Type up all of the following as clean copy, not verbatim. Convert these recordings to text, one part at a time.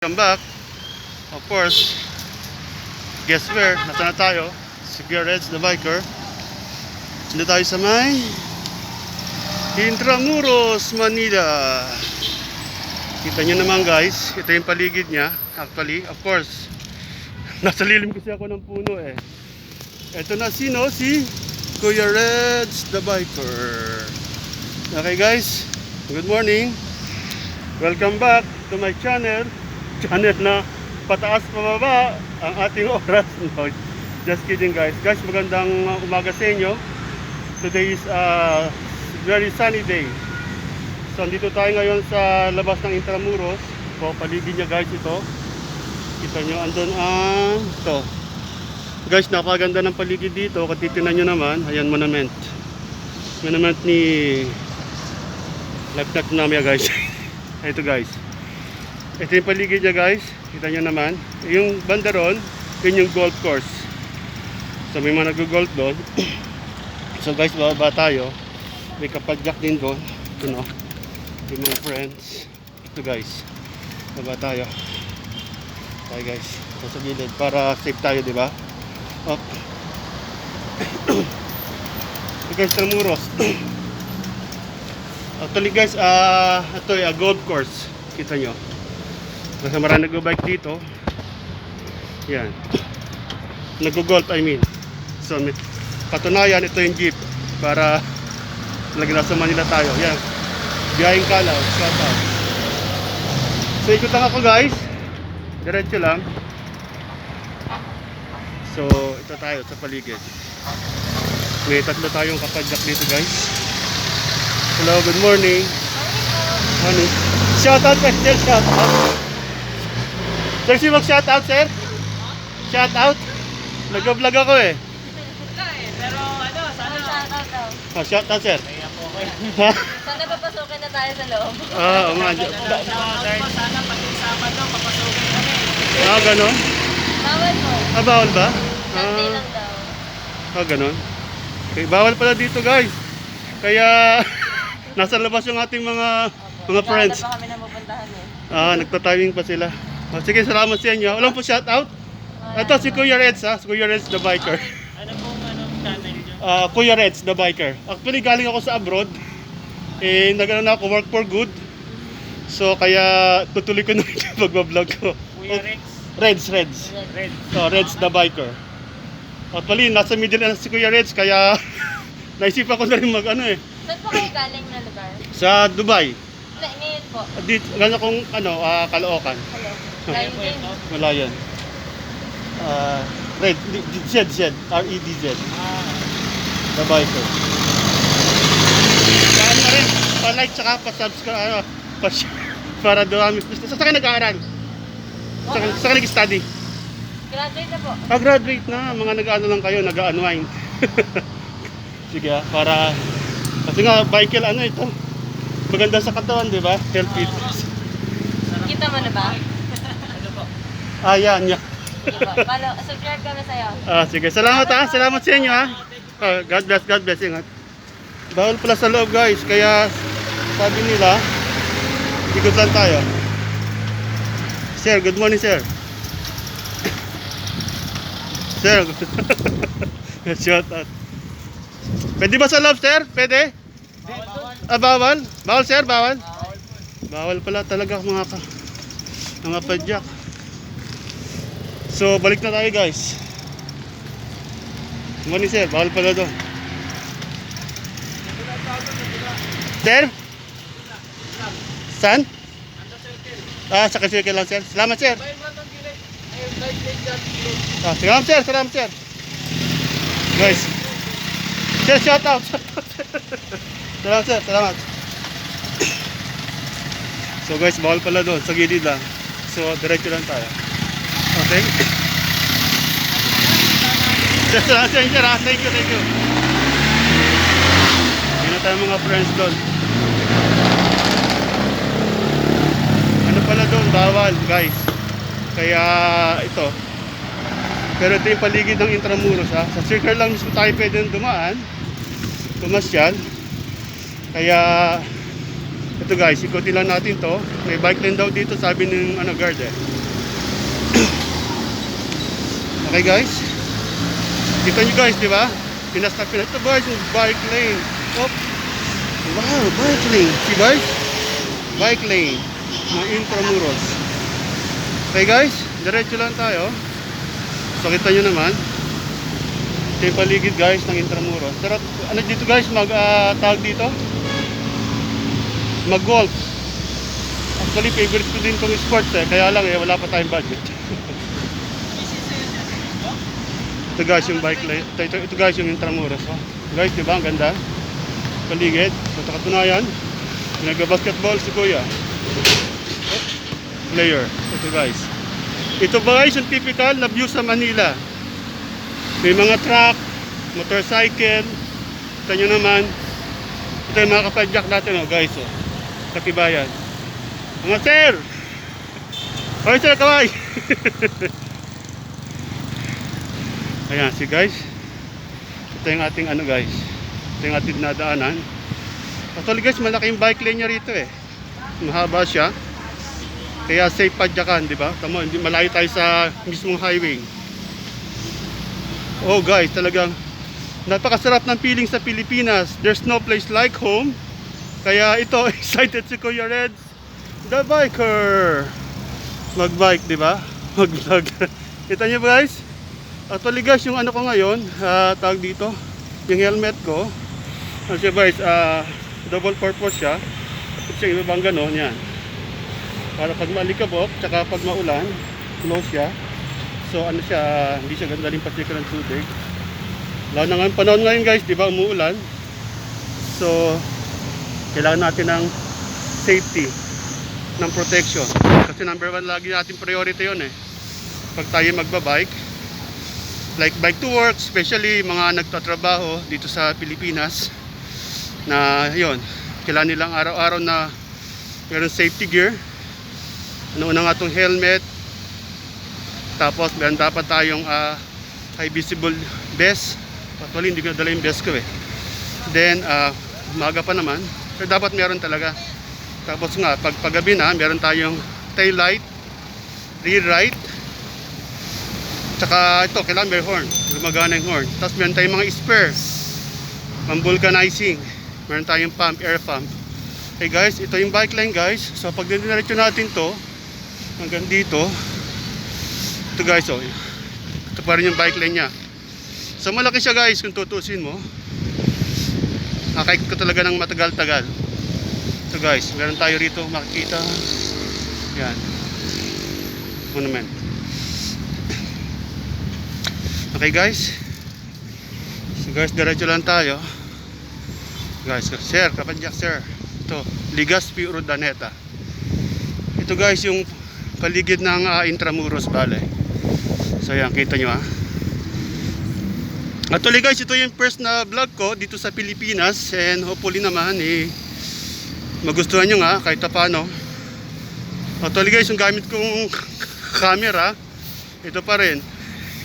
Welcome back. Of course, guess where? Nasaan na tayo? Si Kuya Reds, the biker. Nandito tayo sa may Intramuros, Manila. Kita nyo naman guys, ito yung paligid niya. Actually, of course, nasa lilim kasi ako ng puno eh. Ito na sino? Si Kuya Reds, the biker. Okay guys, good morning. Welcome back to my channel na pataas pababa ang ating oras. No, just kidding guys. Guys, magandang umaga sa inyo. Today is a very sunny day. So, andito tayo ngayon sa labas ng Intramuros. So, paligid niya guys ito. Kita nyo, andun ang ito. Guys, napakaganda ng paligid dito. Kung titinan nyo naman, ayan, monument. Monument ni Lieutenant Namia guys. Ito guys. Ito yung paligid niya guys. Kita nyo naman. Yung bandaron, yun yung golf course. So may mga nag-golf doon. So guys, bababa tayo. May kapadyak din doon. Ito no. Yung mga friends. Ito guys. Bababa tayo. Tayo guys. Ito sa gilid. Para safe tayo, di ba? Up. Ito guys, Intramuros. Actually guys, ito yung golf course. Kita nyo. Kasi marami nag-bike dito. Yan. Nag-golf, I mean. So, patunayan, ito yung jeep. Para lagi nasa Manila tayo. Yan. Biyahing Kalaw. Shout out. So, ikot lang ako guys. Diretso lang. So, ito tayo sa paligid. May tatlo tayong kapadyak dito guys. Hello, good morning. Ano? Shout out, Pastor. Shout out. Sir, si mag-shoutout, sir? Shoutout? Nag-vlog ako eh. Pero ano, sana Shoutout daw. Oh, shoutout, sir. kaya po kayo. Ha? Sana papasukin na tayo sa loob. Oo, mga Shoutout po, sana pati Sabado papasukin kami. ganon? Bawal mo. Bawal ba? Sunday lang daw. Ganon. Okay, bawal pala dito, guys. Kaya, nasa labas yung ating mga friends. Naghahanap pa kami na pupuntahan eh. Nagtatiming pa sila. Oh, sige, salamat sa inyo. Walang po shoutout? Ito si Kuya Reds, ha? Si Kuya Reds, the biker. Ano pong channel nyo? Kuya Reds, the biker. Actually, galing ako sa abroad. Nag-ano na ako, work for good. So, kaya tutuloy ko na yung pagbablog ko. Kuya Rex? Reds. Red. So, Reds, the biker. Actually, nasa middle na si Kuya Reds, kaya naisipan ko na rin mag-ano eh. Saan po kayo galing na lugar? Sa Dubai. Ngayon po. Dito, gano'n kong, Caloocan. Hello. Kaya Galing po din. ito? Wala yan. Red, Z, R-E-D-Z. The biker. Saan na rin, pa-like tsaka pa-subscribe, para dumami. Sa ka nag-aaral? Sa ka nag-study? Graduate na po. Graduate na, mga nag-ano lang kayo, nag-unwind. Sige para, kasi nga, biker, ito, maganda sa katawan, di ba? Health fitness. Kita mo na ba? Ano po? Yan. Diba? Subscribe kami sa'yo. Sige, salamat salamat sa inyo ha. God bless, ingat. Bawal pala sa loob guys, kaya sabi nila, ikot lang tayo. Sir, good morning sir. Sir, shout out. Pwede ba sa loob sir? Pwede? Bawal? Bawal sir, bawal? Bawal pala talaga mga padyak. So, balik na tayo guys. Morning sir, bawal pala doon. Sir? Saan? Sa circle lang sir. Salamat sir. Salamat sir. Guys. Sir, shout out. Salamat sir, salamat. So guys, bawal pala doon, sa gilid lang. So, diretso lang tayo. Okay? Salamat sa inyo, sir. Thank you. Hindi na tayo mga friends doon. Ano pala doon? Bawal, guys. Kaya, ito. Pero ito yung paligid ng Intramuros, ha. Sa circle lang mismo tayo pwede dumaan. Tumasyal. Kaya, Ito guys, ikutin lang natin to. May bike lane daw dito, sabi ng ano, guard eh. Okay guys. Kita nyo guys, di ba? Pinas na pinas. Ito guys, yung bike lane. Oh. Wow, bike lane. See guys? Bike lane. Mga Intramuros. Okay guys, diretso lang tayo. So kita nyo naman. Ito yung paligid guys ng Intramuros. Pero ano dito guys, tawag dito? Mag-golf. Actually, favorite ko din itong sports eh. Kaya lang eh, wala pa tayong budget. Ito guys yung bike lane. Ito guys yung Intramuros. Oh. Guys, di ba? Ang ganda. Paligid. So, katunayan. Nag-basketball si Kuya. Player. Ito guys. Ito ba guys yung typical na view sa Manila. May mga truck, motorcycle. Ito nyo naman. Ito yung mga kapadyak natin oh, guys. Oh. Katibayan. Mga sir! Okay sir, kaway! Ayan, si guys. Ito yung ating ano guys. Ito yung ating nadaanan. Actually guys, malaki yung bike lane niya rito eh. Mahaba siya. Kaya safe padyakan, di ba? Tama, hindi malayo tayo sa mismong highway. Oh guys, talagang napakasarap ng feeling sa Pilipinas. There's no place like home. Kaya ito, excited si Kuya Reds, the biker. Mag-bike, di ba? Mag-vlog. Kita niyo guys? Actually guys, yung ano ko ngayon, tawag dito, yung helmet ko. Kasi guys, double purpose siya. Tapos yung ibang ganon, yan. Para pag malikabok, tsaka pag maulan, close siya. So ano siya, hindi siya gandaling patikan ng tubig. Lalo na ngayon, panahon ngayon guys, di ba, umuulan. So, kailangan natin ng safety, ng protection. Kasi number one lagi natin priority yun eh. Pag tayo magbabike, like bike to work, especially mga nagtatrabaho dito sa Pilipinas, na yun, kailangan nilang araw-araw na meron safety gear. Ano una nga itong helmet, tapos meron dapat tayong high visible vest. Actually hindi ko nadala yung vest ko eh. Then umaga pa naman, pero dapat meron talaga. Tapos nga pag paggabi na, meron tayong tail light, rear light, tsaka ito kailangan may horn, gumagana yung horn. Tapos meron tayong mga spare pang vulcanizing, meron tayong pump, air pump. Okay guys, ito yung bike line guys. So pag diniretso natin to hanggang dito, ito guys, oh, ito pa rin yung bike lane nya. So malaki siya guys kung tutusin mo. Nakikita ko talaga ng matagal-tagal. So guys, meron tayo rito makikita. Yan. Monument. Okay guys. So guys, diretso lang tayo. Guys, sir, kapadyak sir. Ito, Legazpi Urdaneta. Ito guys yung paligid ng Intramuros Valley. So yan, kita nyo ha. Actually guys, ito yung first na vlog ko dito sa Pilipinas. And hopefully naman magustuhan nyo nga kahit paano. Actually guys, yung gamit kong camera, ito pa rin.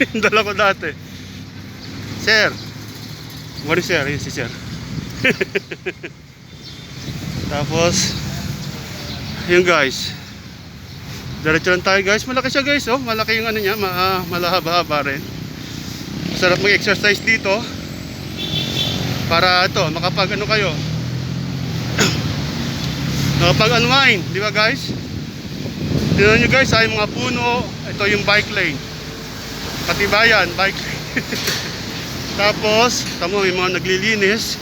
Yung dala ko dati. Sir, morning sir, yun si sir. Tapos yun guys, diretso lang tayo guys. Malaki siya guys, oh. Malaki yung ano niya, malahaba-haba rin. Sarap mag-exercise dito. Para ito, makapag ano kayo, makapag unwind, di ba guys? Tignan nyo guys, ay mga puno. Ito yung bike lane. Katibayan, bike lane. Tapos, tamo yung mga naglilinis.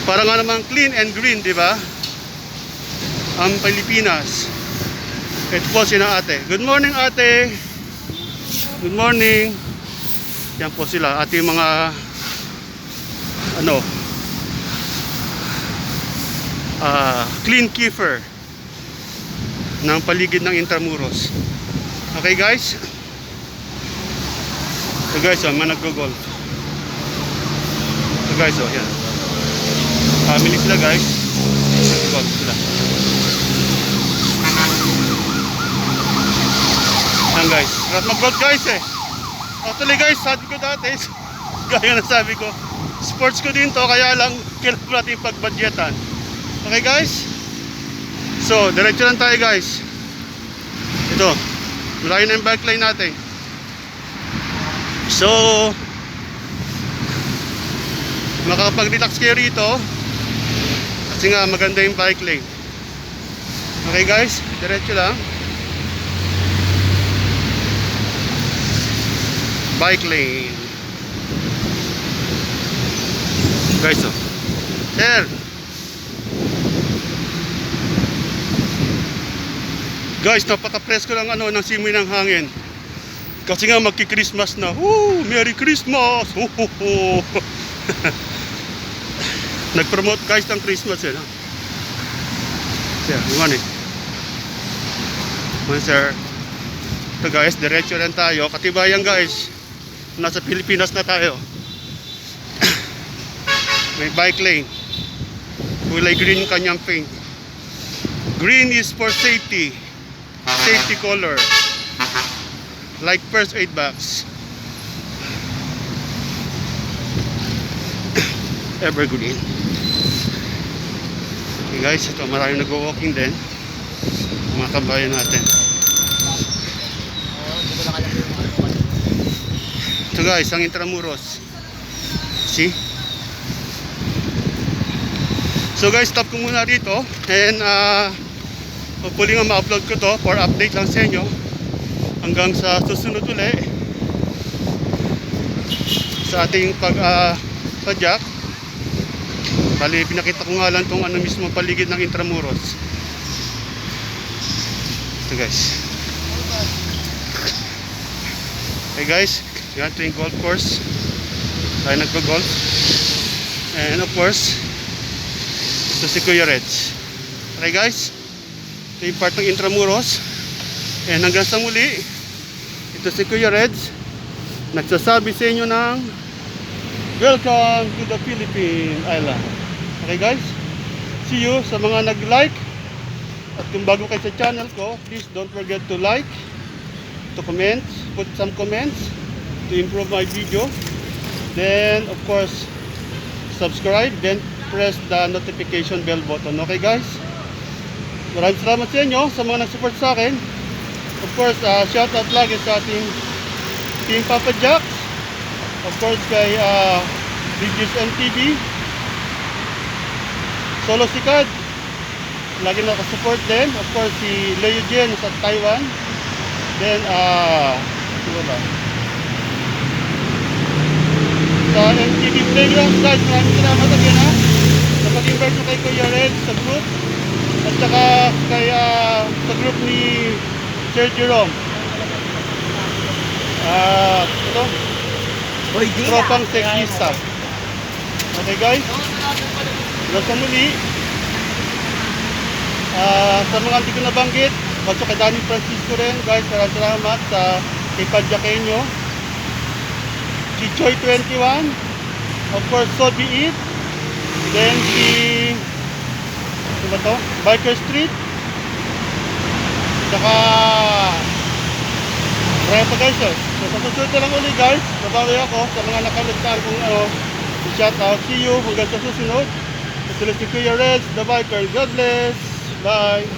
Para nga naman clean and green, di ba? Ang Pilipinas. Ito po sina ate. Good morning ate. Good morning. Yan po sila. Ating mga clean keeper ng paligid ng Intramuros. Okay guys? So guys, mga nag-golf. So guys, yan. Family sila guys. Nag-golf sila. Yan guys. Sarap mag-golf guys eh. Actually guys, sabi ko dati, gaya na sabi ko, sports ko din to, kaya lang kailangan natin pagbudgetan. Okay guys? So, diretso lang tayo guys. Ito, malayo na yung bike lane natin. So, makakapag-relax kayo rito kasi nga maganda yung bike lane. Okay guys, diretso lang. Bike lane. Guys, oh. Sir. Guys, napaka-presko lang ng simoy ng hangin. Kasi nga magki-Christmas na. Woo! Merry Christmas! Ho, ho, ho. Nag-promote guys ng Christmas yun. Sir, iwan eh. Sir. Ito guys, diretso lang tayo. Katibayan guys. Nasa Pilipinas na tayo. May bike lane. Kulay green yung kanyang paint. Green is for safety. Safety color. Like first aid box. Evergreen. Okay guys, ito maraming nag-walking din. Mga kabayan natin. Ito guys, ang Intramuros. See? So guys, stop ko muna dito. And hopefully nga ma-upload ko to for update lang sa inyo. Hanggang sa susunod ulit sa ating pag-jack. Bali, pinakita ko nga lang itong mismo paligid ng Intramuros. Ito guys. Okay guys, yan ito yung golf course. Tayo nagpa-golf. And of course, ito si Kuya Reds. Okay guys, ito yung part ng Intramuros. And hanggang sa muli, ito si Kuya Reds. Nagsasabi sa inyo ng welcome to the Philippine Island. Okay guys, see you sa mga nag-like. At kung bago kayo sa channel ko, please don't forget to like, to comment, put some comments to improve my video. Then of course, subscribe, then press the notification bell button. Okay guys, maraming salamat sa inyo sa mga nag-support sa akin. Of course, shout out lagi sa ating Team Papa Jacks. Of course kay Regius MTV, Solo Sikad, lagi nakasupport din. Of course si Leo Jen sa Taiwan. Then ano ba? Sa MTV Playground guys, maraming salamat again ha sa pag-invite ko kay Kuya Red sa group. At saka kay sa group ni Sir Jerome. Ito tropang sexista. Okay guys, hanggang sa muli. Sa mga hindi ko nabanggit, baso kay Danny Francisco rin guys, maraming salamat sa ipadyakenyo. Si Choi 21, of course So Be It. Then si ano ba to? Biker Street. Saka marami pa guys eh. So sa susunod na lang ulit guys, nabawi ako sa mga nakalagtaan kung shout out. See you hanggang sa susunod. Ito si Kuya Reds, the Biker. God bless. Bye.